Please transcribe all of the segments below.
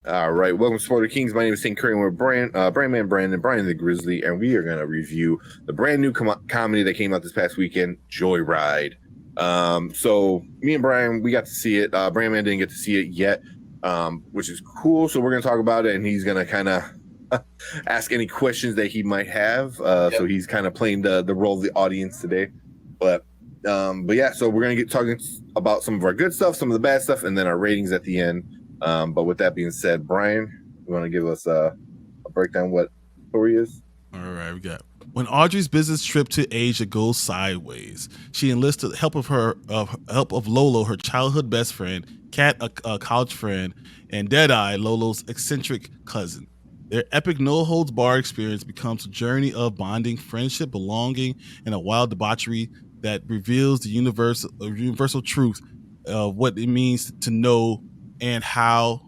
All right, welcome to Spoiler Kings. My name is St. Curry, and we're Brian the Grizzly, and we are going to review the brand new comedy that came out this past weekend, Joyride. So me and Brian, we got to see it. Brand Man didn't get to see it yet, which is cool. So we're going to talk about it, and he's going to kind of ask any questions that he might have. So he's kind of playing the role of the audience today. But yeah, so we're going to get talking about some of our good stuff, some of the bad stuff, and then our ratings at the end. But with that being said, Brian, you want to give us a breakdown what story is? All right, we got when Audrey's business trip to Asia goes sideways. She enlisted help of Lolo, her childhood best friend, Kat, a college friend, and Deadeye, Lolo's eccentric cousin. Their epic no holds barred experience becomes a journey of bonding, friendship, belonging, and a wild debauchery that reveals the universal truth of what it means to know and how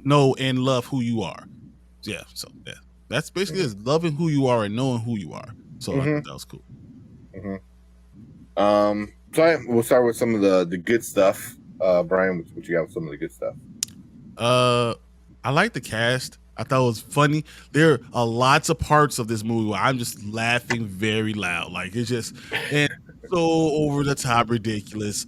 know and love who you are. Yeah, so yeah, that's basically is loving who you are and knowing who you are. So I thought that was cool. We'll start with some of the good stuff. Brian, what you got with some of the good stuff? I like the cast. I thought it was funny. There are lots of parts of this movie where I'm just laughing very loud. Like it's just and so over the top ridiculous.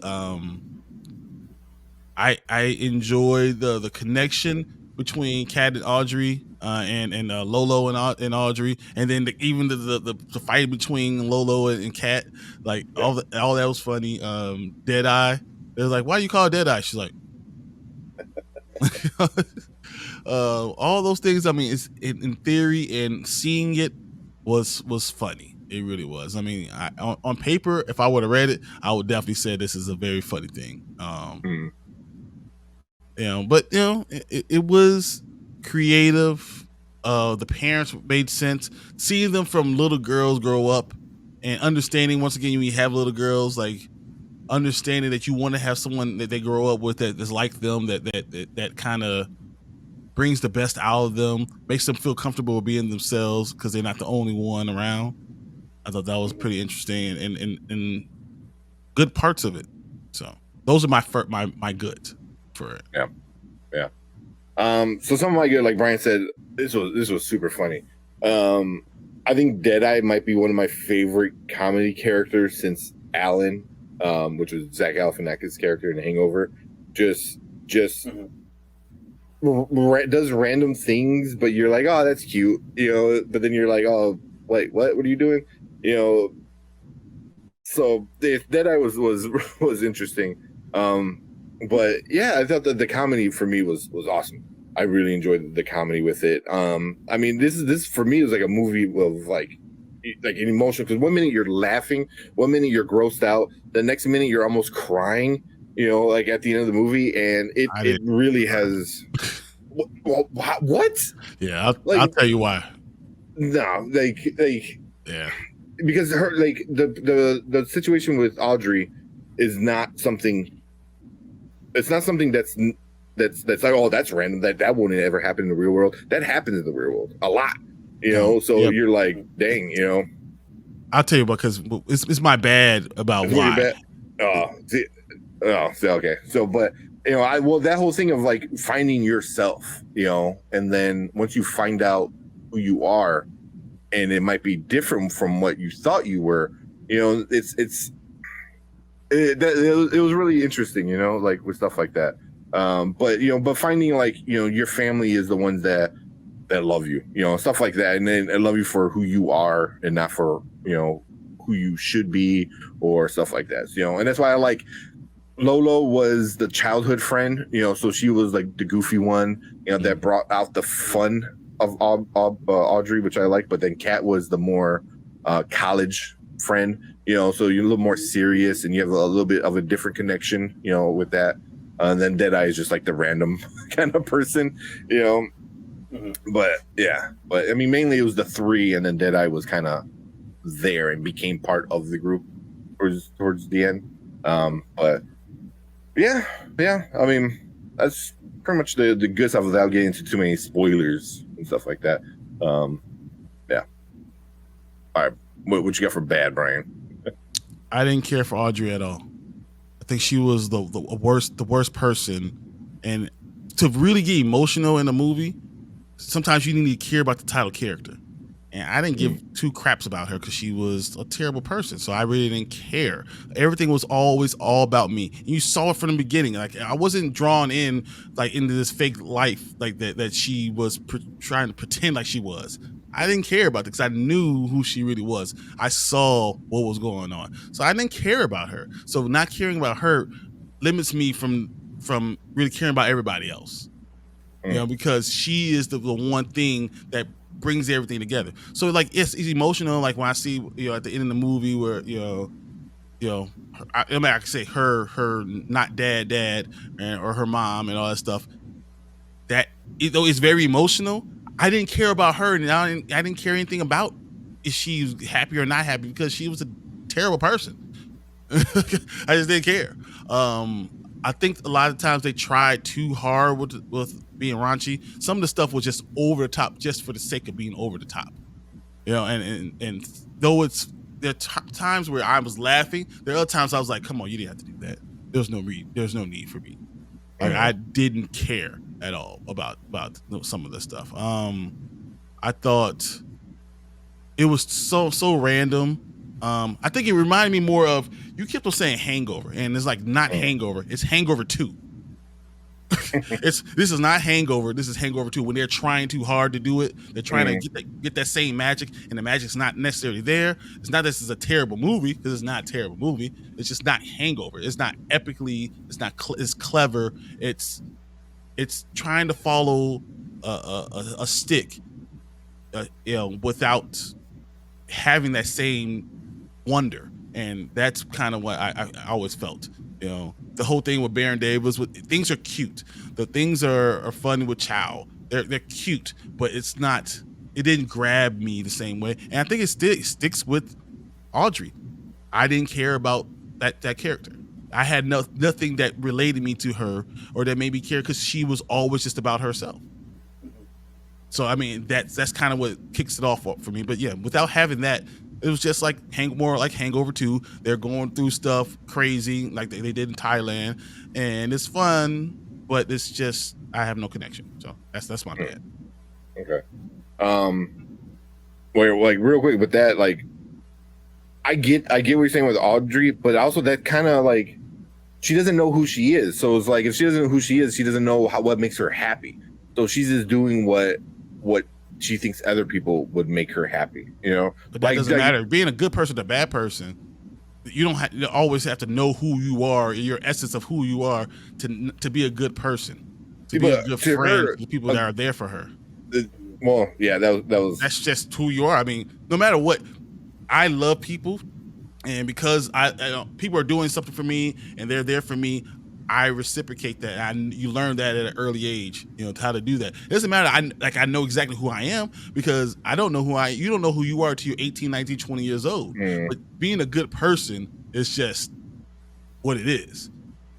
I enjoy the connection between Kat and Audrey, and Lolo and Audrey, and then even the fight between Lolo and Kat, like all that was funny. Deadeye, it was like, why do you call it Deadeye? She's like, all those things. I mean, it's in theory, and seeing it was funny. It really was. I mean, on paper, if I would have read it, I would definitely say this is a very funny thing. But it was creative. The parents made sense. Seeing them from little girls grow up and understanding once again, when you have little girls, like understanding that you want to have someone that they grow up with that is like them, that kind of brings the best out of them, makes them feel comfortable being themselves because they're not the only one around. I thought that was pretty interesting and good parts of it. So those are my goods for it. Yeah. So some of my good, like Brian said, this was super funny. I think Deadeye might be one of my favorite comedy characters since Alan, which was Zach Galifianakis' character in Hangover. Just does random things, but you're like, oh, that's cute, But then you're like, oh, wait, what are you doing, So Deadeye was interesting. But yeah, I thought that the comedy for me was awesome. I really enjoyed the comedy with it. I mean, this for me was like a movie of like an emotion, because one minute you're laughing, one minute you're grossed out, the next minute you're almost crying. Like at the end of the movie, and it really has. What? Yeah, I'll tell you why. No, yeah, because her the situation with Audrey is not something. It's not something that's like, oh, that's random. That wouldn't ever happen in the real world. That happens in the real world a lot, So yep. You're like, dang, I'll tell you because it's my bad about it's why. Okay. So, but that whole thing of like finding yourself, and then once you find out who you are, and it might be different from what you thought you were, it was really interesting, like with stuff like that. But finding like, your family is the ones that love you, stuff like that. And then love you for who you are and not for, who you should be or stuff like that. And that's why I like Lolo was the childhood friend, so she was like the goofy one, that brought out the fun of Audrey, which I like. But then Kat was the more college friend, so you're a little more serious and you have a little bit of a different connection, with that. And then Deadeye is just like the random kind of person, But yeah, but I mean, mainly it was the three, and then Deadeye was kind of there and became part of the group towards the end. But yeah. I mean, that's pretty much the good stuff without getting into too many spoilers and stuff like that. Yeah. All right, what you got for bad, Brian? I didn't care for Audrey at all. I think she was the worst person, and to really get emotional in a movie, sometimes you need to care about the title character. And I didn't give two craps about her because she was a terrible person. So I really didn't care. Everything was always all about me. And you saw it from the beginning. Like I wasn't drawn in like into this fake life like that she was trying to pretend like she was. I didn't care about it because I knew who she really was. I saw what was going on. So I didn't care about her. So not caring about her limits me from really caring about everybody else. You know, because she is the one thing that brings everything together. So like it's emotional. Like when I see at the end of the movie where I mean I can say her not dad or her mom and all that stuff. That though it's very emotional. I didn't care about her, and I didn't care anything about if she's happy or not happy because she was a terrible person. I just didn't care. I think a lot of times they tried too hard with being raunchy. Some of the stuff was just over the top, just for the sake of being over the top. And though there are times where I was laughing, there are other times I was like, "Come on, you didn't have to do that. There's no need for me." Like I didn't care at all about some of the stuff. I thought it was so random. I think it reminded me more of, you kept on saying Hangover, and it's like not Hangover, it's Hangover 2. This is not Hangover, this is Hangover 2. When they're trying too hard to do it, they're trying to get that same magic, and the magic's not necessarily there. It's not this is a terrible movie, because it's not a terrible movie. It's just not Hangover. It's not epically, it's not it's clever. It's trying to follow a stick, without having that same wonder. And that's kind of what I always felt. The whole thing with Baron Davis, things are cute. The things are fun with Chow. They're cute, but it didn't grab me the same way. And I think it sticks with Audrey. I didn't care about that character. I had nothing that related me to her or that made me care, because she was always just about herself. So I mean, that's kind of what kicks it off for me. But yeah, without having that, it was just like more like Hangover 2. They're going through stuff crazy like they did in Thailand, and it's fun, but it's just I have no connection. So that's my bad. Okay. Wait, like real quick with that, like I get what you're saying with Audrey, but also that kind of like she doesn't know who she is. So it's like if she doesn't know who she is, she doesn't know what makes her happy. So she's just doing what she thinks other people would make her happy, But that doesn't matter. Being a good person, a bad person, you don't always have to know who you are, your essence of who you are, to be a good person, to be a good friend to the people that are there for her. Well, yeah, that's just who you are. I mean, no matter what, I love people, and because people are doing something for me and they're there for me, I reciprocate that. You learn that at an early age, how to do that. It doesn't matter. I know exactly who I am, because I don't know you don't know who you are till you're 18, 19, 20 years old. But being a good person is just what it is.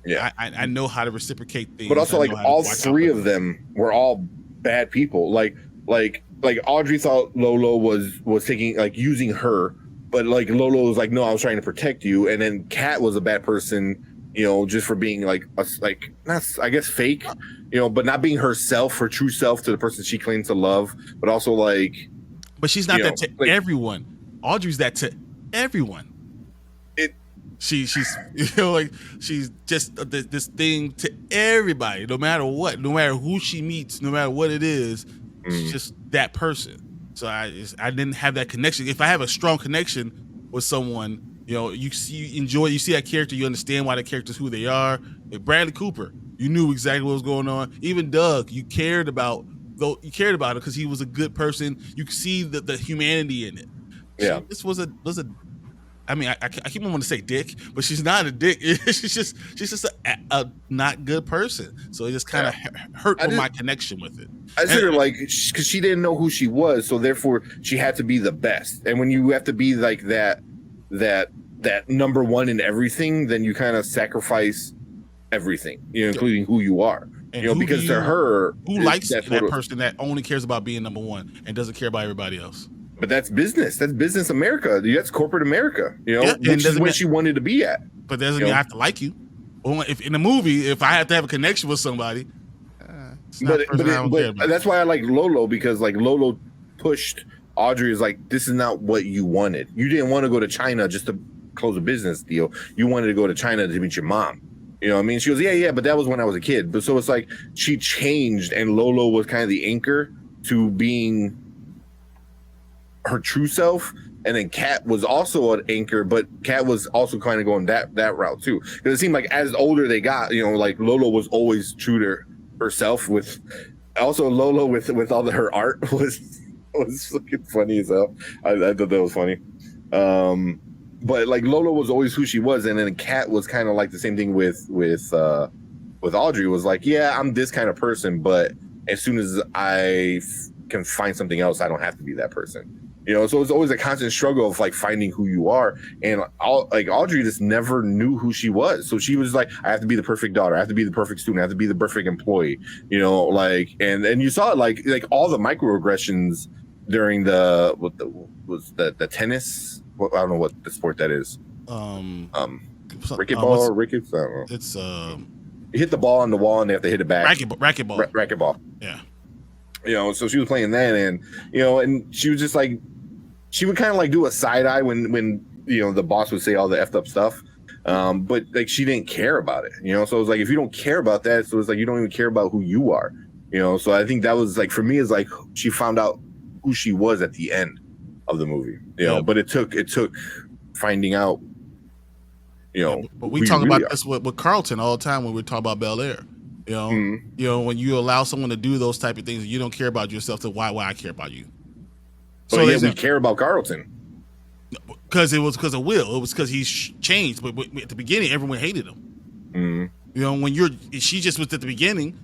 Yeah. I know how to reciprocate things. But also, like, all three of them were all bad people. Like Audrey thought Lolo was taking, like, using her, but like Lolo was like, no, I was trying to protect you. And then Kat was a bad person, just for being not, I guess, fake, but not being herself, her true self, to the person she claims to love, but also like. But she's not that to everyone. Audrey's that to everyone. She's like she's just this thing to everybody, no matter what, no matter who she meets, no matter what it is, she's just that person. So I didn't have that connection. If I have a strong connection with someone, you see that character, you understand why the character's who they are. Like Bradley Cooper, you knew exactly what was going on. Even Doug, you cared about it because he was a good person. You could see the humanity in it. Yeah, this was a. I mean, I keep wanting to say dick, but she's not a dick. she's just a not good person. So it just kind of hurt my connection with it. I said her like because she didn't know who she was, so therefore she had to be the best. And when you have to be like that number one in everything, then you kind of sacrifice everything, including who you are. And because to her, who likes that person that only cares about being number one and doesn't care about everybody else. But that's business. That's business America. That's corporate America. Which is where she wanted to be at. But that doesn't mean I have to like you. If in a movie, if I have to have a connection with somebody, It's not a person I don't care about. That's why I like Lolo, because like Lolo pushed Audrey is like, this is not what you wanted. You didn't want to go to China just to close a business deal. You wanted to go to China to meet your mom. You know what I mean? She goes, yeah, but that was when I was a kid. But so it's like she changed, and Lolo was kind of the anchor to being her true self. And then Kat was also an anchor, but Kat was also kind of going that route too. Because it seemed like as older they got, you know, like Lolo was always true to herself. With also Lolo with all her art was looking funny as hell. I thought that was funny. But like Lola was always who she was, and then Kat was kind of like the same thing with Audrey. Was like, yeah, I'm this kind of person, but as soon as I can find something else, I don't have to be that person. You know, so it's always a constant struggle of like finding who you are. And like Audrey just never knew who she was. So she was like, I have to be the perfect daughter. I have to be the perfect student. I have to be the perfect employee. You know, like, and you saw it like all the microaggressions during the tennis. I don't know what the sport that is. Racquetball or rickets. I don't know. It's you hit the ball on the wall and they have to hit it back. Racquetball. Racquetball. Yeah. You know, so she was playing that, and you know, and she was just like, she would kind of like do a side eye when you know the boss would say all the effed up stuff, but like she didn't care about it. You know, so it was like if you don't care about that, so it's like you don't even care about who you are. You know, so I think that was like for me is like she found out who she was at the end of the movie. You know, but it took finding out. You know, but we talk about this with Carlton all the time when we talk about Bel Air. You know, you know, when you allow someone to do those type of things, you don't care about yourself. So why I care about you? So yeah, we care about Carlton because it was because of Will. It was because he's changed. But at the beginning, everyone hated him. You know, when she just was at the beginning.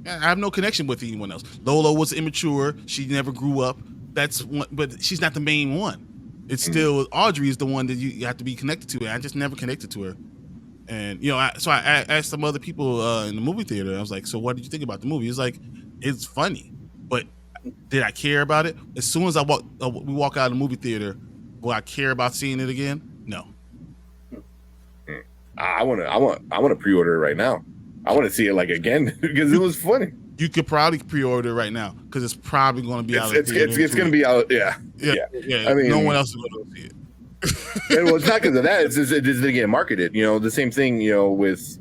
I have no connection with anyone else. Lola was immature. She never grew up. That's one, but she's not the main one. It's still Audrey is the one that you have to be connected to. And I just never connected to her. And you know, I asked some other people in the movie theater. I was like, "So what did you think about the movie?" It's like, it's funny, but did I care about it? As soon as we walk out of the movie theater, will I care about seeing it again? No. I want to pre-order it right now. I want to see it like again because it was funny. You could probably pre-order it right now because it's probably going to be out. It's going to be out. Yeah. I mean, no one else is going to see it. Well, it's not because of that. It's just it didn't get marketed. You know, the same thing. You know, with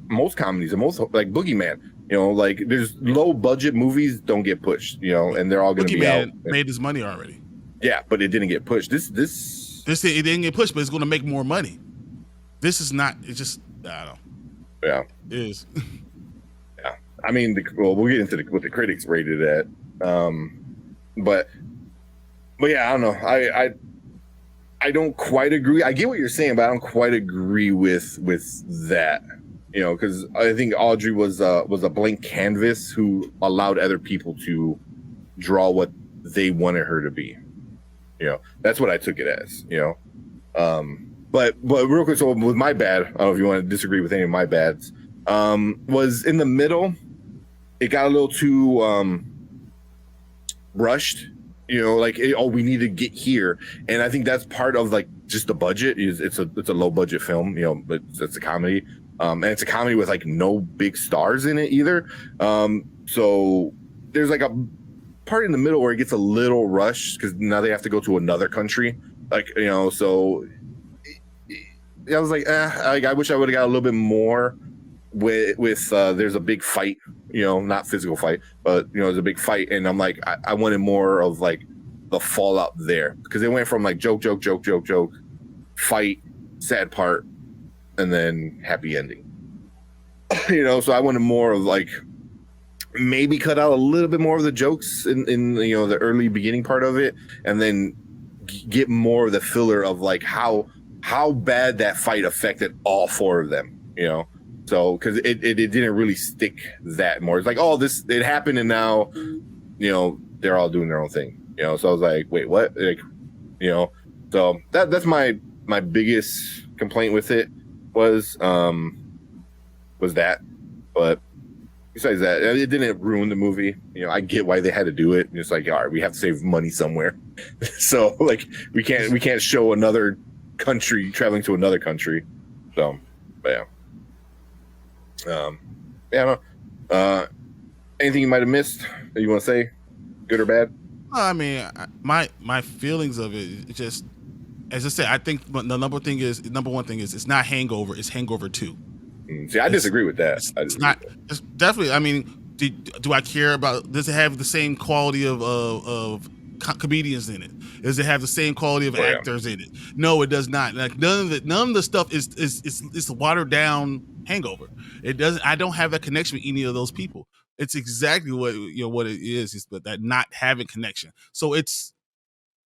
most comedies and most like Boogeyman. You know, like there's low budget movies don't get pushed. You know, and they're all going to be out. Made his money already. Yeah, but it didn't get pushed. This it didn't get pushed, but it's going to make more money. This is not. It's just I don't know. Yeah, it is. Yeah, I mean, we'll get into what the critics rated at. But yeah, I don't know. I don't quite agree. I get what you're saying, but I don't quite agree with that. You know, because I think Audrey was a blank canvas who allowed other people to draw what they wanted her to be. You know, that's what I took it as. You know, but real quick, so with my bad, I don't know if you want to disagree with any of my bads. Was in the middle. It got a little too rushed. You know, like we need to get here, and I think that's part of like just the budget. It's a low budget film, you know, but it's a comedy, and it's a comedy with like no big stars in it either. So there's like a part in the middle where it gets a little rushed because now they have to go to another country, like you know. So I was like, I wish I would have got a little bit more with there's a big fight, you know, not physical fight, but you know, there's a big fight, and I'm like, I wanted more of like the fallout there because it went from like joke, fight, sad part, and then happy ending. You know, so I wanted more of like maybe cut out a little bit more of the jokes in you know the early beginning part of it, and then get more of the filler of like how bad that fight affected all four of them, you know. So, because it didn't really stick that more. It's like, oh, it happened, and now, you know, they're all doing their own thing. You know, so I was like, wait, what? Like, you know, so that's my biggest complaint with it was that. But besides that, it didn't ruin the movie. You know, I get why they had to do it. It's like, all right, we have to save money somewhere. So, like, we can't show another country traveling to another country. So, but yeah. Yeah, Anything you might have missed that you want to say, good or bad? I mean, my feelings of it just, as I said, I think the number one thing is it's not Hangover, it's Hangover 2. See, I It's disagree with that. I it's disagree with not. that. It's definitely. I mean, do I care about? Does it have the same quality of comedians in it? Does it have the same quality of Oh yeah. actors in it? No, it does not. Like none of the stuff is watered down Hangover. It doesn't. I don't have that connection with any of those people. It's exactly what it is but that not having connection. So it's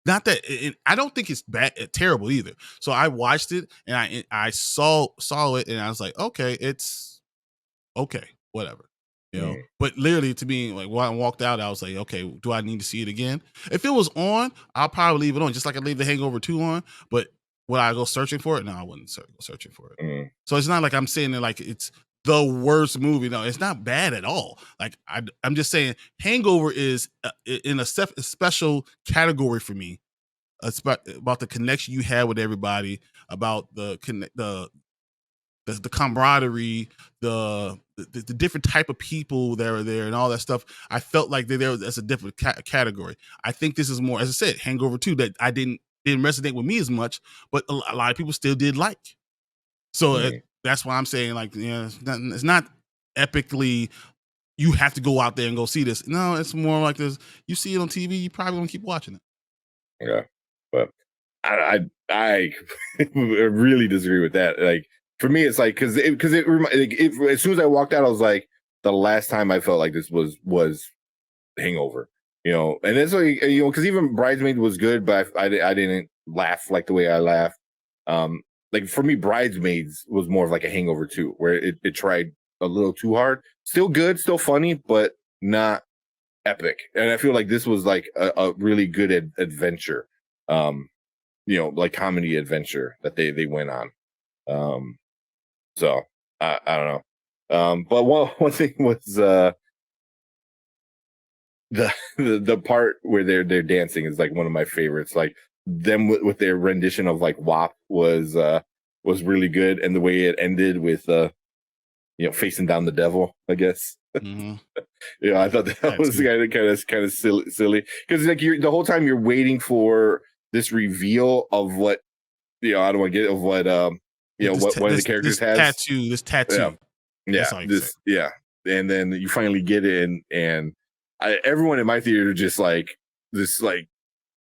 not that I don't think it's bad, terrible either. So I watched it and I saw it and I was like, okay, it's okay, whatever. Mm, But literally to me, like when I walked out, I was like, okay, do I need to see it again? If it was on, I'll probably leave it on, just like I leave the Hangover 2 on. But would I go searching for it? No, I wouldn't go searching for it. mm, So it's not like I'm saying that like it's the worst movie. No, it's not bad at all. Like I'm just saying, Hangover is in a special category for me, about the connection you had with everybody, about the camaraderie, the different type of people that are there, and all that stuff. I felt like they're there as a different category. I think this is more, as I said, Hangover 2 that I didn't resonate with me as much, but a lot of people still did like. So mm. that's why I'm saying like, it's not epically. You have to go out there and go see this. No, it's more like this. You see it on TV, you probably gonna keep watching it. Yeah, but I really disagree with that. Like for me, it's like as soon as I walked out, I was like, the last time I felt like this was Hangover, and it's like because even Bridesmaid was good, but I didn't laugh like the way I laughed. Like for me, Bridesmaids was more of like a Hangover too, where it tried a little too hard. Still good, still funny, but not epic. And I feel like this was like a really good adventure, like comedy adventure that they went on. Um, so I don't know. But one thing was the part where they're dancing is like one of my favorites. Like them with their rendition of like WAP was really good, and the way it ended with facing down the devil, I guess. Mm-hmm. Yeah, I thought that That was too. kind of silly because like you're the whole time you're waiting for this reveal of what I don't want to get of what what one of the characters has. This Yeah, tattoo. yeah, That's all I can say. and then you finally get it, and everyone in my theater just like this like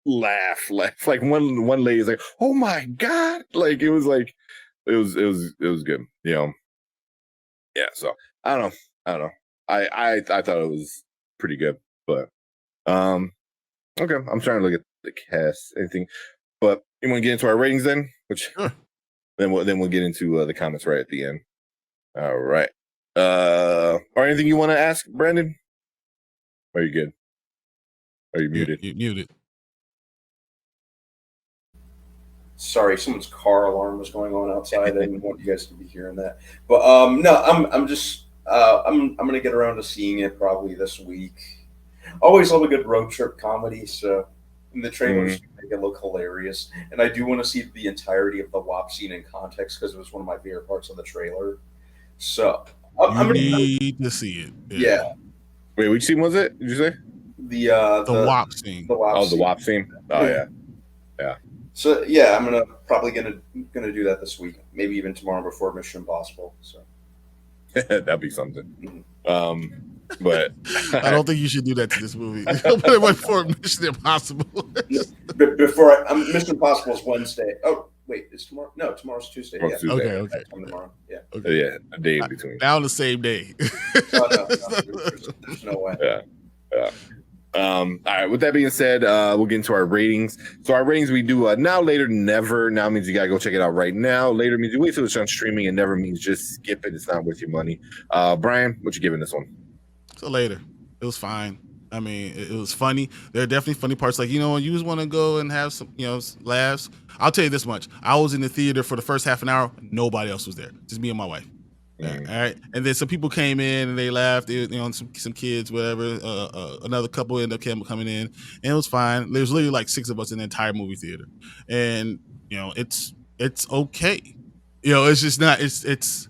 laugh like one lady is like, oh my god, like it was like it was good, yeah. So I don't know. I thought it was pretty good, but okay. I'm trying to look at the cast, anything, but you want to get into our ratings then, which Sure. then we'll get into the comments right at the end. All right. Or anything you want to ask, Brandon? Are you good? Are you muted? You muted. Sorry, someone's car alarm was going on outside. I didn't want you guys to be hearing that. But no, I'm just I'm gonna get around to seeing it probably this week. Always love a good road trip comedy, so and the trailers make it look hilarious. And I do want to see the entirety of the WAP scene in context because it was one of my favorite parts of the trailer. So I'm You gonna need to see it. yeah Wait, which scene was it? Did you say? the The WAP scene. WAP Oh, the scene. WAP scene. Oh yeah, yeah. So yeah, I'm gonna do that this week, maybe even tomorrow before Mission Impossible. So That'd be something. But I don't think you should do that to this movie. Put it right before Mission Impossible. before Mission Impossible is Wednesday. Oh wait, is tomorrow? No, tomorrow's Tuesday. Tomorrow's Yeah, Tuesday. Okay. tomorrow. Yeah. Okay. Yeah, a day in between. Now on the same day. Oh, no, there's no way. Yeah. All right. With that being said, we'll get into our ratings. So our ratings we do now, later, never. Now means you gotta go check it out right now. Later means you wait till it's on streaming, and never means just skip it. It's not worth your money. Brian, what you giving this one? So later. It was fine. I mean, it was funny. There are definitely funny parts. Like, when you just want to go and have some, laughs. I'll tell you this much. I was in the theater for the first half an hour. Nobody else was there. Just me and my wife. All right. And then some people came in and they laughed. Some kids, whatever. Another couple ended up coming in, and it was fine. There was literally like 6 of us in the entire movie theater, and it's okay. It's just not. It's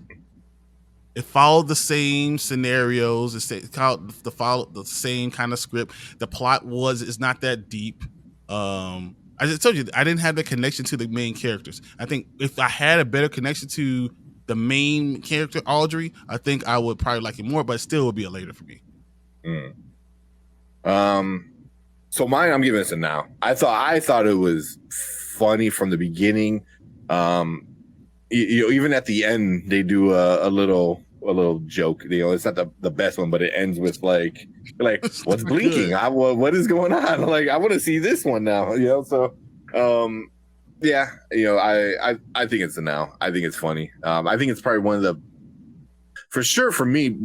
It followed the same scenarios. It followed the same kind of script. The plot is not that deep. I just told you I didn't have the connection to the main characters. I think if I had a better connection to the main character Audrey, I think I would probably like it more. But it still would be a later for me. So mine, I'm giving this a now. I thought it was funny from the beginning. Even at the end, they do a little joke. It's not the best one, but it ends with like what's blinking? What is going on? Like, I want to see this one now. So yeah, I think it's a now. I think it's funny. I think it's probably one of the, for sure for me,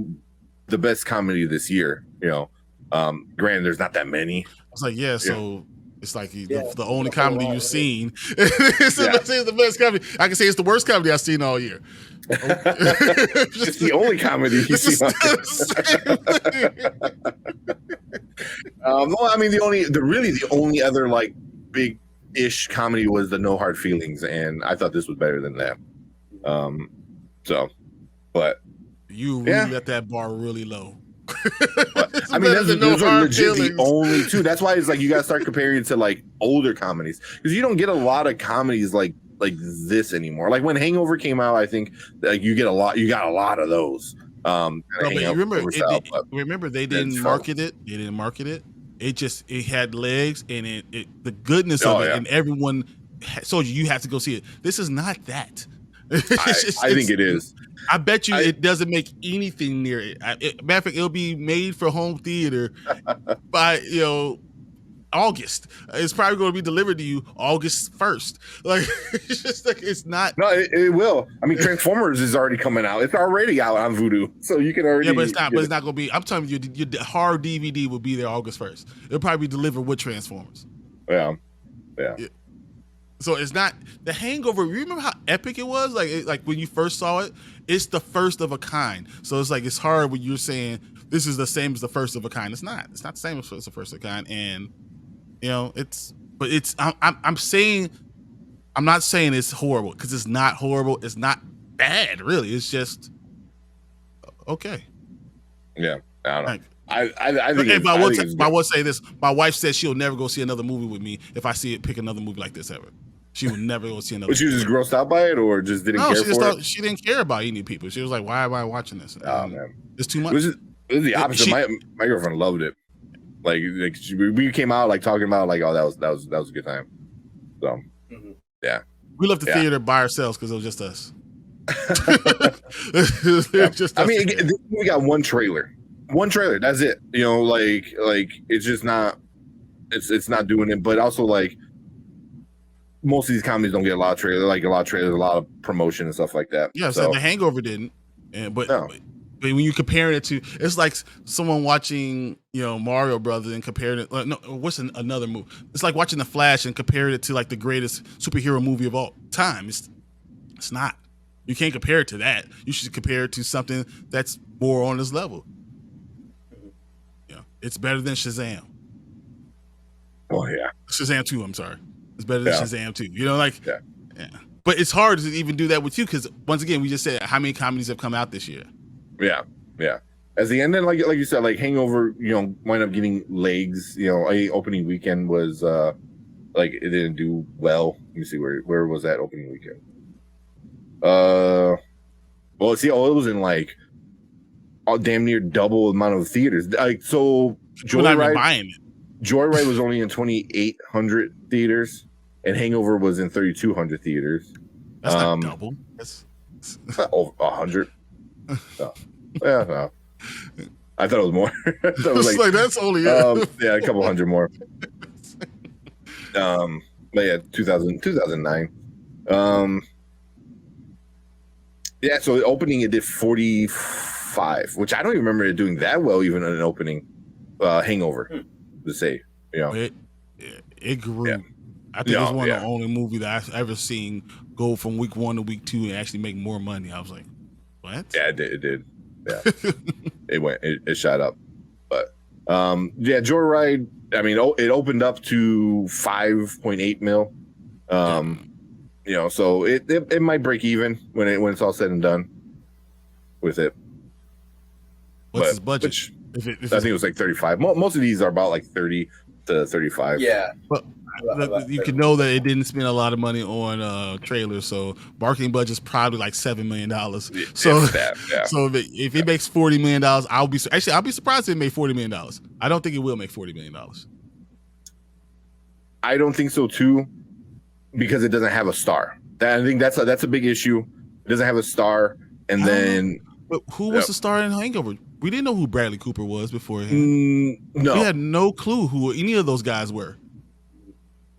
the best comedy this year. Granted, there's not that many. I was like, so it's like the only comedy you've seen. It's the best comedy. I can say it's the worst comedy I've seen all year. It's the only comedy you've seen. Well, I mean, the only other like big-ish comedy was the No Hard Feelings, and I thought this was better than that. But you really let that bar really low. I mean, those are legit the only two. That's why it's like you gotta start comparing it to like older comedies, because you don't get a lot of comedies like this anymore. Like when Hangover came out, I think like you got a lot of those. Remember they didn't market it. They didn't market it. It had legs, and the goodness of it, and everyone told you have to go see it. This is not that. I think it is. I bet you it doesn't make anything near it. Matter of fact, it'll be made for home theater by August. It's probably going to be delivered to you August 1st. Like it's just like it's not. No, it will. I mean, Transformers is already coming out. It's already out on Vudu, so you can already. Yeah, but it's not. But it's not going to be. I'm telling you, your hard DVD will be there August 1st. It'll probably be delivered with Transformers. Yeah. So it's not the Hangover. You remember how epic it was? Like when you first saw it, it's the first of a kind. So it's like it's hard when you're saying this is the same as the first of a kind. It's not. It's not the same as the first of a kind. And it's. But it's. I'm saying. I'm not saying it's horrible, because it's not horrible. It's not bad, really. It's just okay. Yeah, I don't know. Like, I think. I will say this: my wife says she'll never go see another movie with me if I pick another movie like this ever. She would never go see another. But she was just grossed out by it, or just didn't care for it? She didn't care about eating people. She was like, "Why am I watching this?" Man, it's too much. It was the opposite. My girlfriend loved it. Like we came out like talking about like, oh, that was a good time. So yeah, we left the theater by ourselves because it was just us. I mean, we got one trailer. That's it. Like it's just not. It's not doing it. But also like, most of these comedies don't get a lot of trailers. Like a lot of promotion and stuff like that. Yeah, so The Hangover didn't. But when you compare it to, it's like someone watching Mario Brothers and comparing it. What's another movie? It's like watching The Flash and comparing it to like the greatest superhero movie of all time. It's not. You can't compare it to that. You should compare it to something that's more on this level. It's better than Shazam. Oh yeah, Shazam 2. I'm sorry. It's better than Shazam 2. Yeah. But it's hard to even do that with you, because once again, we just said how many comedies have come out this year. Yeah. As the end, then like you said, like Hangover, wind up getting legs. Opening weekend was like it didn't do well. Let me see where was that opening weekend. Well, it was in like damn near double amount of theaters. Like so, Joyride was only in 2,800 theaters, and Hangover was in 3,200 theaters. That's not double. That's over 100. No. Yeah, no. I thought it was more. It was like that's only a couple hundred more. But yeah, 2009. Yeah, so the opening it did 45, which I don't even remember it doing that well, even in an opening. Hangover, to say, it grew. Yeah. I think it's one of the only movie that I've ever seen go from week 1 to week 2 and actually make more money. I was like, what? Yeah, it did. Yeah, it shot up. But Joyride. I mean, it opened up to 5.8 mil. So it might break even when it's all said and done. with it. What's his But budget? which If I think it was like 35. Most of these are about like 30 to 35. Yeah. But you can know that it didn't spend a lot of money on trailers, so marketing budget's probably like $7 million. So, If that, yeah. so if it makes $40 million, I'll be surprised if it made $40 million. I don't think it will make $40 million. I don't think so too, because it doesn't have a star. I think that's a big issue. It doesn't have a star, and then but who was the star in Hangover? We didn't know who Bradley Cooper was beforehand. No, we had no clue who any of those guys were.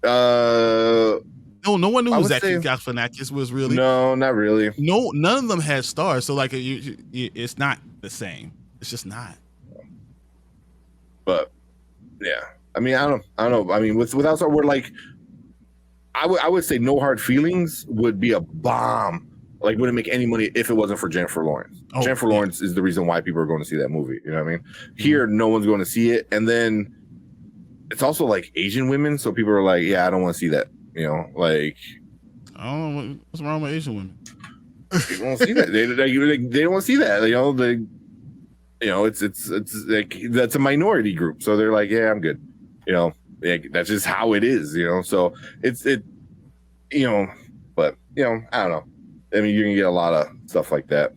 No one knew who Zach Galifianakis was really. No, not really. No, none of them had stars. So like, it's not the same. It's just not. But yeah, I mean, I don't know. I mean, without star, we're like, I would say No Hard Feelings would be a bomb. Like, wouldn't make any money if it wasn't for Jennifer Lawrence. Jennifer Lawrence is the reason why people are going to see that movie. You know what I mean? Here, no one's going to see it, and then it's also like Asian women, so people are like, yeah, I don't want to see that. You know, like, I don't know what's wrong with Asian women. They don't see that. They don't want to see that. It's like, that's a minority group, so they're like, yeah, I'm good. You know, that's just how it is. You know, so but I don't know. I mean, you're gonna get a lot of stuff like that.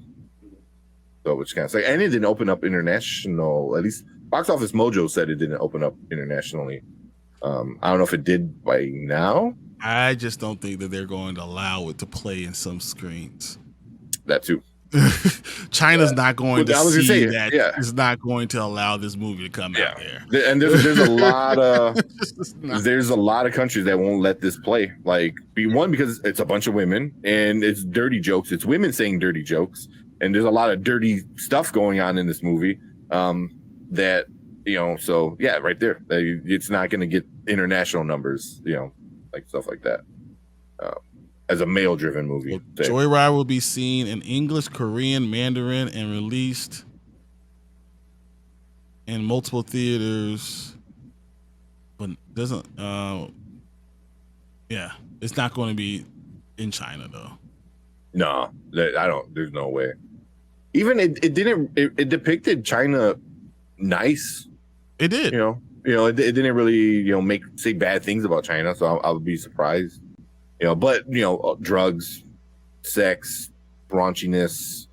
So, which kind of like, and it didn't open up international. At least Box Office Mojo said it didn't open up internationally. I don't know if it did by now. I just don't think that they're going to allow it to play in some screens. That too. China's not going to see that. Yeah. It's not going to allow this movie to come out there. And there's a lot of there's a lot of countries that won't let this play. Like, because it's a bunch of women and it's dirty jokes. It's women saying dirty jokes, and there's a lot of dirty stuff going on in this movie. That so yeah, right there, it's not going to get international numbers. Like stuff like that. As a male-driven movie. Well, Joyride will be seen in English, Korean, Mandarin, and released in multiple theaters, but doesn't. It's not going to be in China though. No, I don't. There's no way. Even it didn't. It depicted China nice. It did. It didn't really say bad things about China, so I would be surprised. But drugs, sex, raunchiness.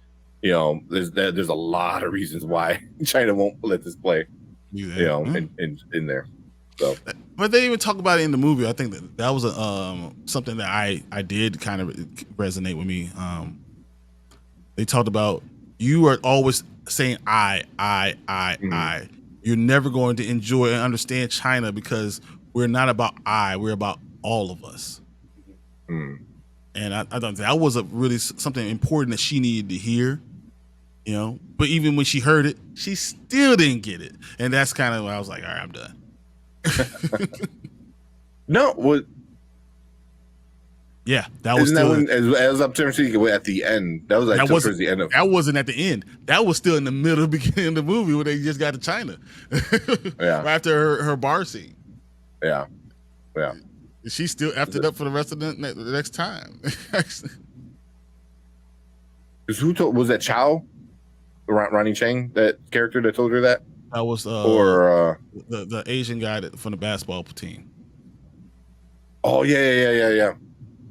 There's a lot of reasons why China won't let this play. In there. So, but they didn't even talk about it in the movie. I think that was something that I did kind of resonate with me. They talked about, you are always saying I. You're never going to enjoy and understand China because we're not about we're about all of us. And I thought that was really something important that she needed to hear, But even when she heard it, she still didn't get it, and that's kind of when I was like, all right, I'm done. No, what? Yeah, that was still, when as up to at the end. That was towards the end of. That wasn't at the end. That was still in the middle, beginning of the movie when they just got to China. Yeah, right after her bar scene. Yeah. She still effed it up for the rest of the next time. Was that Chow? Ronnie Chang, that character that told her that? That was or the Asian guy from the basketball team. Oh yeah.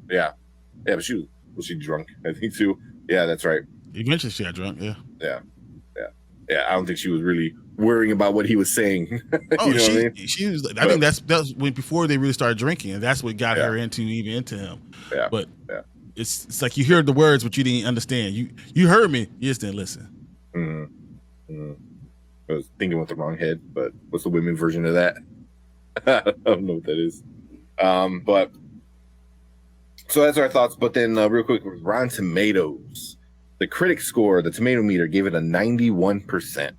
But was she drunk? I think too. Yeah, that's right. Eventually she got drunk. Yeah. I don't think she was really worrying about what he was saying. She was. I think that's when before they really started drinking, and that's what got her into him. Yeah. But it's like you heard the words, but you didn't understand. You heard me, you just didn't listen. I was thinking with the wrong head, but what's the women version of that? I don't know what that is. But so that's our thoughts. But then real quick, Rotten Tomatoes, the critic score, the tomato meter gave it a 91%.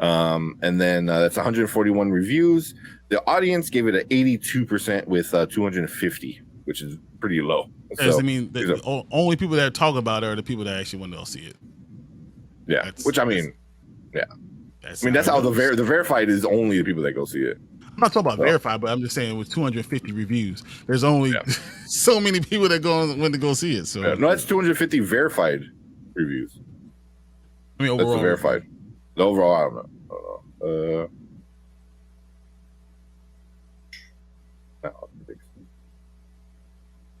And then that's 141 reviews. The audience gave it an 82% with 250, which is pretty low. So, I mean, the only people that talk about it are the people that actually want to go see it. Yeah, that's how the verified is only the people that go see it. I'm not talking about verified, but I'm just saying with 250 reviews, there's only so many people that went to go see it. So no, that's 250 verified reviews. I mean, That's overall the verified. The overall, I don't know.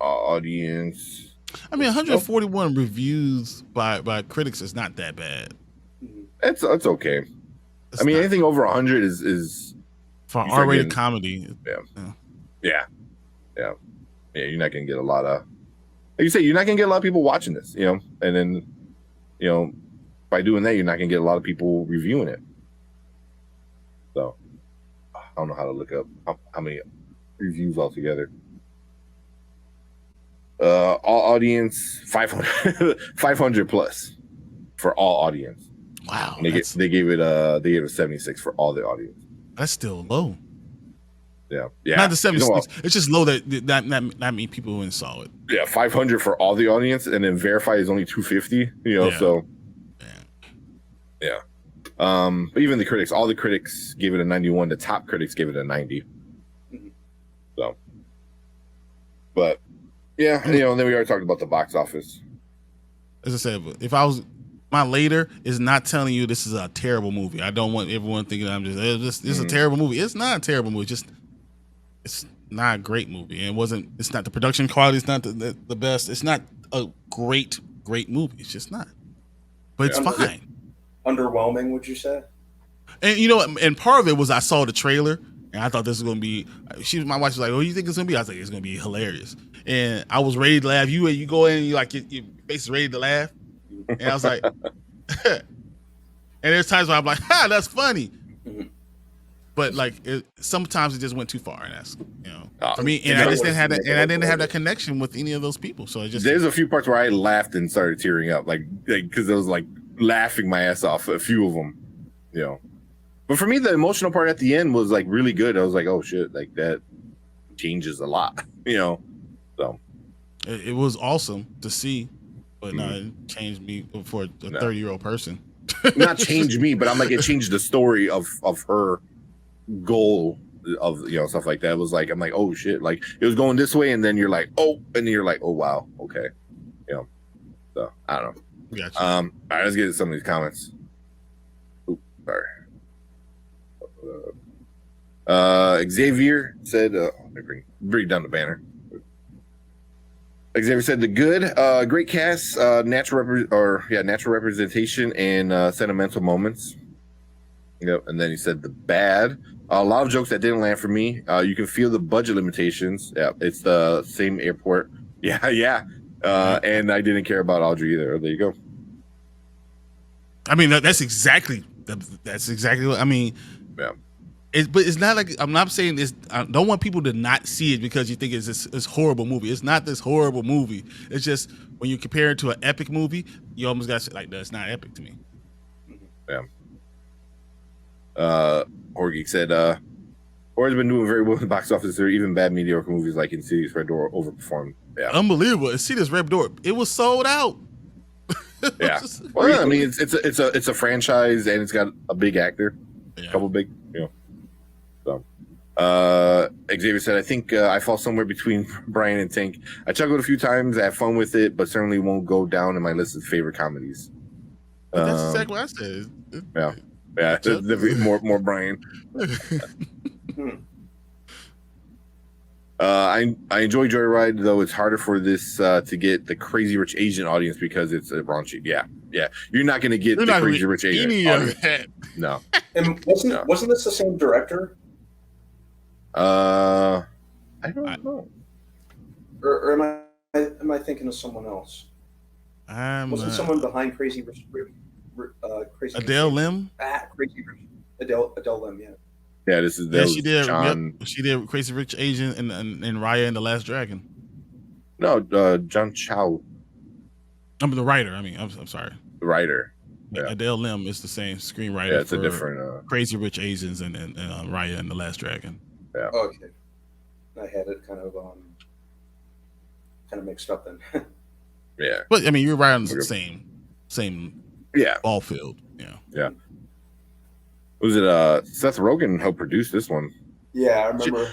Audience. I mean, 141 reviews by critics is not that bad. It's okay. It's I mean, not. anything over 100 is For you start R-rated getting- comedy. Yeah. You're not gonna get a lot of, like you say, you're not gonna get a lot of people watching this, and then, by doing that, you're not gonna get a lot of people reviewing it. So, I don't know how to look up how many reviews altogether. All audience 500, 500 plus for all audience. Wow, And they gave it a 76 for all the audience. That's still low. Yeah. Not the 76. It's just low that not many people went and saw it. Yeah, 500 for all the audience, and then verified is only 250. So. Yeah. But even the critics, all the critics gave it a 91. The top critics gave it a 90. So. But yeah, then we already talked about the box office. As I said, if I was my later is not telling you this is a terrible movie. I don't want everyone thinking I'm this is a terrible movie. It's not a terrible movie. It's not a great movie. And it's not the production quality. It's not the best. It's not a great movie. It's just not. But it's fine. Underwhelming, would you say? And and part of it was I saw the trailer and I thought this was gonna be. My wife was like, "Oh, you think it's gonna be?" I was like, "It's gonna be hilarious." And I was ready to laugh. You go in and your face is ready to laugh. And I was like, and there's times where I'm like, "Ha, that's funny." But sometimes it just went too far, and that's for me. And I just didn't have that, and I didn't have that connection with any of those people. So there's a few parts where I laughed and started tearing up, because I was laughing my ass off. A few of them, But for me, the emotional part at the end was really good. I was like, oh shit, that changes a lot, So it was awesome to see, but no, it changed me for a 30-year-old person. Not changed me, but I'm like, it changed the story of her goal of stuff like that. It was I'm like, oh shit, it was going this way, and then you're like, oh, and then you're like, oh wow, okay, so I don't know. Gotcha. All right, let's get to some of these comments. Oops, sorry. Xavier said, bring down the banner. Xavier said the good, great cast, natural representation and sentimental moments. Yep. And then he said the bad, a lot of jokes that didn't land for me. You can feel the budget limitations. Yeah, it's the same airport. Yeah. And I didn't care about Audrey either. There you go. I mean, that's exactly what I mean. Yeah. But it's not like I'm not saying this. I don't want people to not see it because you think it's this horrible movie. It's not this horrible movie. It's just when you compare it to an epic movie, you almost got to say that's not epic to me. Yeah. Orgeek said, Horror's been doing very well in the box office. There are even bad mediocre movies like Insidious Red Door overperformed. Yeah. Unbelievable. Insidious Red Door, it was sold out. Yeah. Well, I mean, it's a franchise and it's got a big actor, a couple big, So, Xavier said, I think I fall somewhere between Brian and Tank. I chuckled a few times, I had fun with it, but certainly won't go down in my list of favorite comedies. That's exactly what I said. Yeah, more Brian. I enjoy Joyride, though it's harder for this to get the Crazy Rich Asian audience because it's raunchy. Yeah. You're not going to get the Crazy Rich Asian audience. No. And wasn't this the same director? I don't know. Or am I thinking of someone else? Wasn't someone behind Crazy Rich? Crazy Adele Lim? Crazy Rich. Adele Lim, yeah. Yeah, she did. John... Yep, she did Crazy Rich Asian and Raya and the Last Dragon. No, John Chow. I'm the writer. I mean, I'm sorry. The writer. Yeah. Adele Lim is the same screenwriter. Yeah, it's a different Crazy Rich Asians and Raya and the Last Dragon. Yeah. Okay. I had it kind of mixed up then. Yeah. But I mean, you're right on the same ball field. Yeah. Was it Seth Rogen helped produce this one? Yeah, I remember.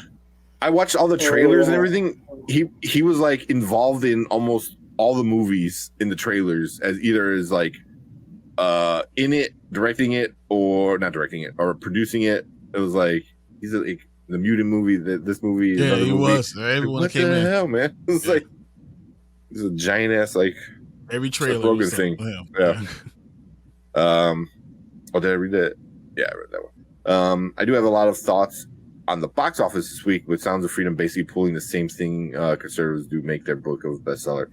I watched all the trailers and everything. He was involved in almost all the movies in the trailers as either as in it, directing it, or not directing it, or producing it. It was like he's like the Mutant movie, this movie, Yeah, another he movie. was. Everyone What that came the in, hell, man? It was like it's a giant ass like every Seth trailer. Rogen was thing. him. Yeah. Oh, did I read that? Yeah, I read that one. I do have a lot of thoughts on the box office this week with Sounds of Freedom basically pulling the same thing conservatives do, make their book a bestseller.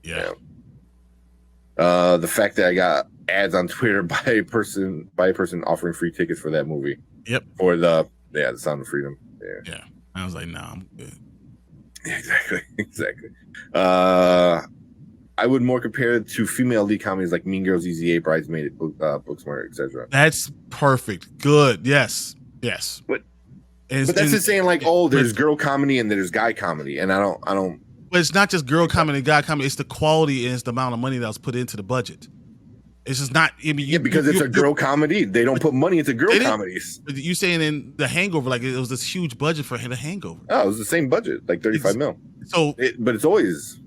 Yeah. The fact that I got ads on Twitter by a person offering free tickets for that movie. Yep. For the Sound of Freedom. Yeah. I was like, nah, I'm good. Yeah, exactly. I would more compare it to female lead comedies like Mean Girls, Easy A, Bridesmaid, Booksmart, etc. That's perfect. Good. Yes. But that's just saying like, there's girl comedy and there's guy comedy, and I don't. But it's not just girl comedy and guy comedy. It's the quality and it's the amount of money that was put into the budget. It's just not. I mean, because it's a girl comedy. They don't put money into girl comedies. You saying in The Hangover, like it was this huge budget for The Hangover. Oh, it was the same budget, like 35 mil. So, but it's always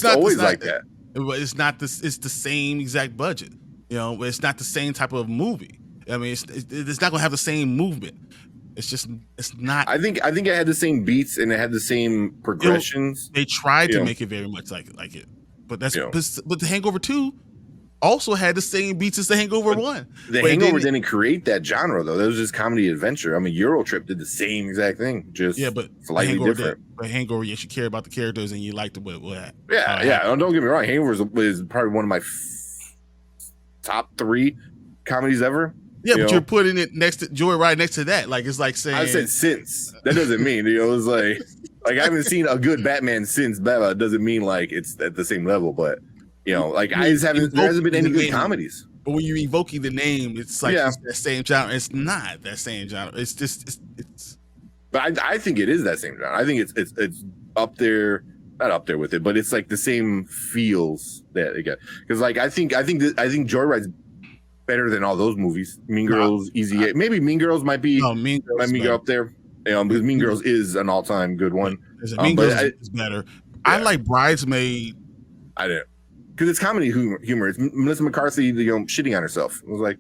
always like that. It's not this. It's the same exact budget. You know, it's not the same type of movie. I mean, it's not gonna have the same movement. It's not. I think it had the same beats and it had the same progressions. They tried to make it very much like it, but but The Hangover 2 also had the same beats as The Hangover 1. The Hangover didn't create that genre though. That was just comedy adventure. I mean, Eurotrip did the same exact thing, just but slightly different. But Hangover, yes, you care about the characters and you like the what. Yeah. Don't get me wrong. Hangover is probably one of my top 3 comedies ever. Yeah, but you're putting it next to Joyride next to that. Like it's like saying I said since. That doesn't mean it was like I haven't seen a good Batman since Bella. It doesn't mean like it's at the same level, but like there hasn't been any good comedies. But when you're evoking the name, it's like it's that same genre. It's not that same genre. It's just it's. But I think it is that same genre. I think it's up there, not up there with it, but it's like the same feels that it got. Because like I think Joyride's better than all those movies. Mean Girls, Easy A. Maybe Mean Girls might be up there. Because Mean Girls is an all-time good one. Mean Girls is better. Yeah. I like Bridesmaid. I didn't, because it's comedy humor. It's Melissa McCarthy, shitting on herself. It was like,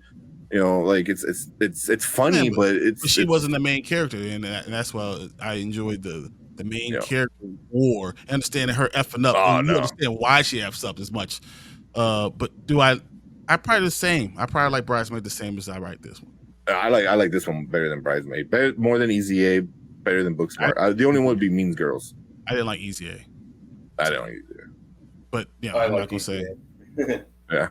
like it's funny, but she wasn't the main character, and that's why I enjoyed the main character war, understanding her effing up. You understand why she effs up as much. But do I probably the same. I probably like Bridesmaid the same as I write this one. I like this one better than Bridesmaid. More than Easy A. Better than Booksmart. The only one would be Mean Girls. I didn't like Easy A. I don't like Easy A. But I'm not gonna say. Yeah.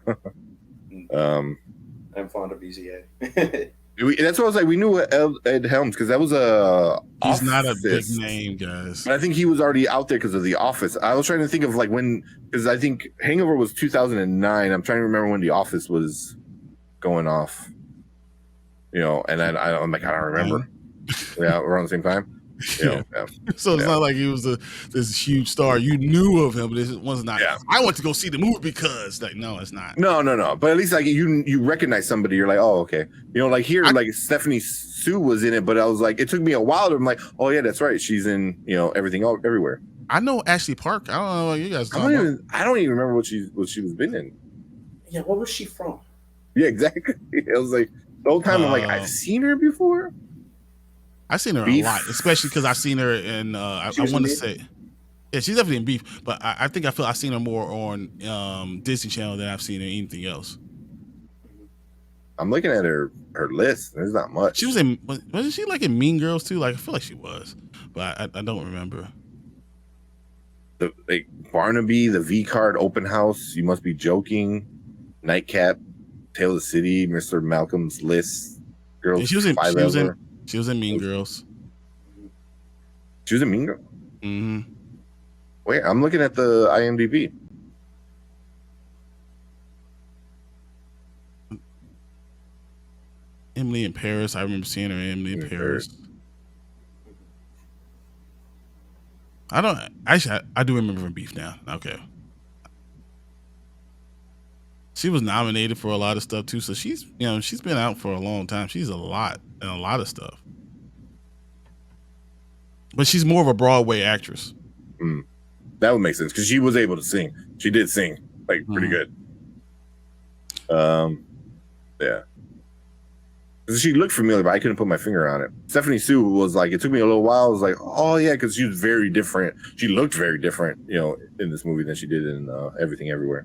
I'm fond of Easy A. That's what I was like. We knew Ed Helms because that was He's not a big name, guys. But I think he was already out there because of The Office. I was trying to think of like when, because I think Hangover was 2009. I'm trying to remember when The Office was going off. And I'm like, I don't remember. Yeah, we're on the same time. So it's not like he was this huge star. You knew of him, but it was not. Yeah. I went to go see the movie because, no, it's not. No. But at least like you recognize somebody. You're like, oh, okay. Like here, like Stephanie Sue was in it, but I was like, it took me a while to. I'm like, oh yeah, that's right. She's in everything everywhere. I know Ashley Park. I don't know what you guys. I don't even remember what she was been in. Yeah, what was she from? Yeah, exactly. It was like the whole time I'm like, I've seen her before. I've seen her a lot, especially because I've seen her in. I want to say, yeah, she's definitely in Beef, but I think I've seen her more on Disney Channel than I've seen her anything else. I'm looking at her list. There's not much. She was in. Wasn't she like in Mean Girls too? Like I feel like she was, but I don't remember. Barnaby, the V Card, Open House, You Must Be Joking, Nightcap, Tale of the City, Mr. Malcolm's List, Girls. She was in Mean Girls. She was in Mean Girls? Mm-hmm. Wait, I'm looking at the IMDb. Emily in Paris. I remember seeing her in Emily in Paris. I do remember from Beef now. Okay. She was nominated for a lot of stuff too, so she's been out for a long time. She's a lot of stuff. But she's more of a Broadway actress. That would make sense because she was able to sing. She did sing pretty good. Yeah. She looked familiar, but I couldn't put my finger on it. Stephanie Sue was like, it took me a little while. I was like, oh yeah, because she was very different. She looked very different, you know, in this movie than she did in Everything Everywhere.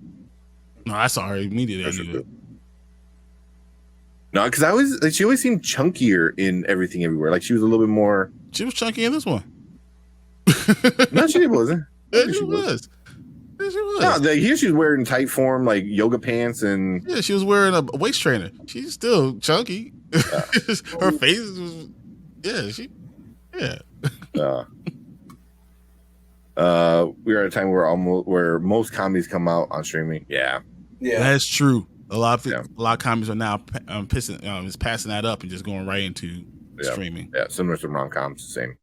No, I saw her immediately. I knew it. No, because she always seemed chunkier in Everything Everywhere. Like she was a little bit more. She was chunky in this one. No, she wasn't. Yeah, she was. Yeah, she was. No, here she's wearing tight form, like yoga pants, and yeah, she was wearing a waist trainer. She's still chunky. Her face was, we're at a time where most comedies come out on streaming. Yeah, that's true. A lot of comedies are now passing that up and just going right into streaming. Yeah, similar to rom-coms, same.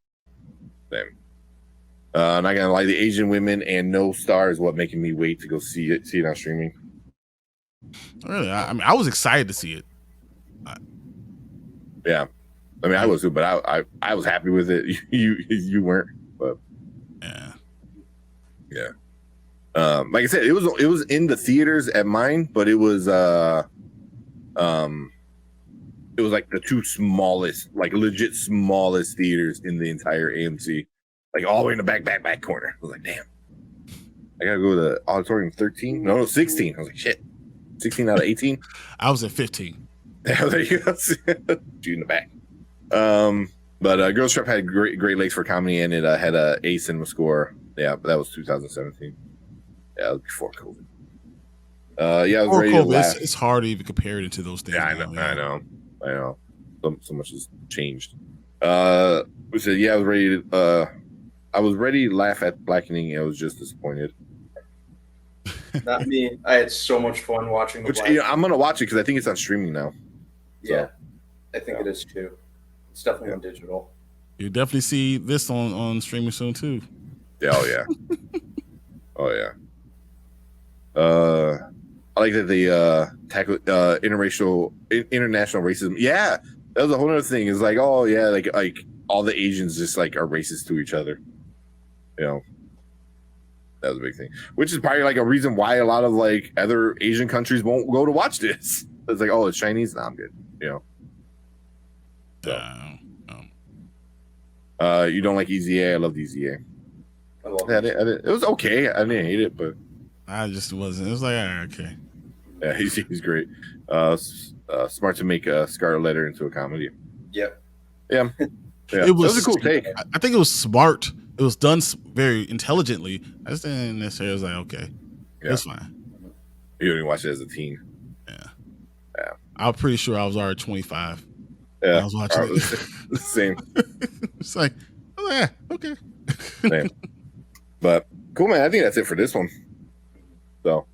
Not gonna lie, the Asian women and No Star is what making me wait to go see it on streaming. Really, I mean, I was excited to see it. Yeah, I mean, I was too, but I was happy with it. You weren't, but yeah. Like I said, it was in the theaters at mine, but it was like the two smallest, like legit smallest theaters in the entire AMC, like all the way in the back corner. I was like, damn, I gotta go to the auditorium 13. No, 16. I was like, shit, 16 out of 18. I was at 15. Yeah, there you go. You in the back. But Girls Trip had great legs for comedy, and it had a A cinema score. Yeah, but that was 2017. Yeah, that was before COVID. I was ready to laugh. It's hard to even compare it to those things. Yeah, I know. So much has changed. We said, I was ready to. I was ready to laugh at Blackening. I was just disappointed. Not me. I had so much fun watching the I'm gonna watch it because I think it's on streaming now. Yeah, I think it is too. It's definitely on digital. You'll definitely see this on streaming soon too. Yeah, oh yeah. Oh yeah. I like that they tackle international racism. Yeah, that was a whole other thing. It's like, oh yeah, like all the Asians just like are racist to each other. You know, that was a big thing. Which is probably like a reason why a lot of like other Asian countries won't go to watch this. It's like, oh, it's Chinese. Nah, I'm good. You know. So, you don't like Easy A? I love Easy A. I love it. It was okay. I didn't hate it, but I just wasn't. It was like, okay. Yeah, he's great. Smart to make Scarlet Letter into a comedy. Yep. Yeah. It was a cool take. I think it was smart. It was done very intelligently. I just didn't necessarily was like, okay, it's fine. You didn't watch it as a teen. Yeah. I'm pretty sure I was already 25. Yeah. I was watching it. Same. It's like, oh yeah, okay. Same. But cool, man. I think that's it for this one. So,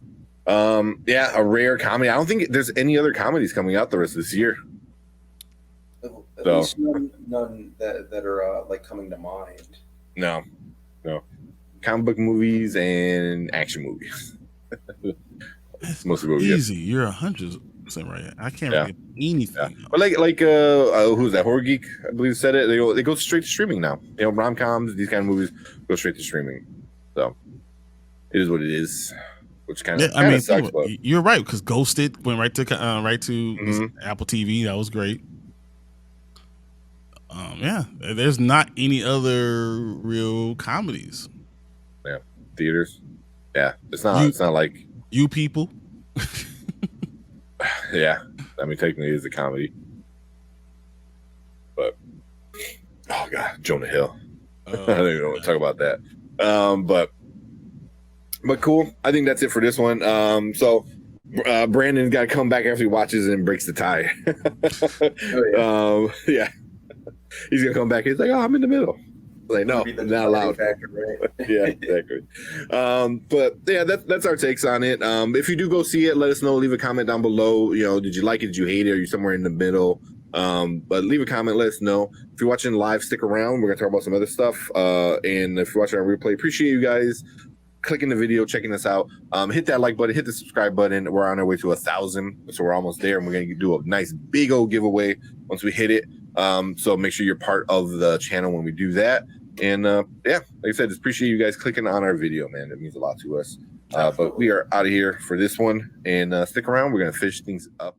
a rare comedy. I don't think there's any other comedies coming out the rest of this year. At least none that are like coming to mind. No. Comic book movies and action movies. Mostly movies. Easy. You're 100% right. I can't really get anything. But like who's that? Horror Geek, I believe, said it. They go straight to streaming now. You know, rom-coms, these kind of movies go straight to streaming. So it is what it is. Which kind of sucks. But you're right, because Ghosted went right to Apple TV. That was great. There's not any other real comedies. Yeah, theaters. Yeah, it's not like You People. Yeah, I mean technically it's a comedy, but oh god, Jonah Hill. I don't even want to talk about that. But cool. I think that's it for this one. So Brandon's got to come back after he watches and breaks the tie. Yeah. He's gonna come back. He's like, "Oh, I'm in the middle." Like, no, not allowed. Factor, right? Yeah, exactly. But yeah, that's our takes on it. If you do go see it, let us know. Leave a comment down below. You know, did you like it? Did you hate it? Are you somewhere in the middle? But leave a comment. Let us know. If you're watching live, stick around. We're gonna talk about some other stuff. And if you're watching our replay, appreciate you guys clicking the video, checking us out. Hit that like button, hit the subscribe button. We're on our way to 1,000, so we're almost there, and we're gonna do a nice big old giveaway once we hit it. So make sure you're part of the channel when we do that. And like I said, just appreciate you guys clicking on our video, man. It means a lot to us. But we are out of here for this one, and stick around. We're gonna finish things up.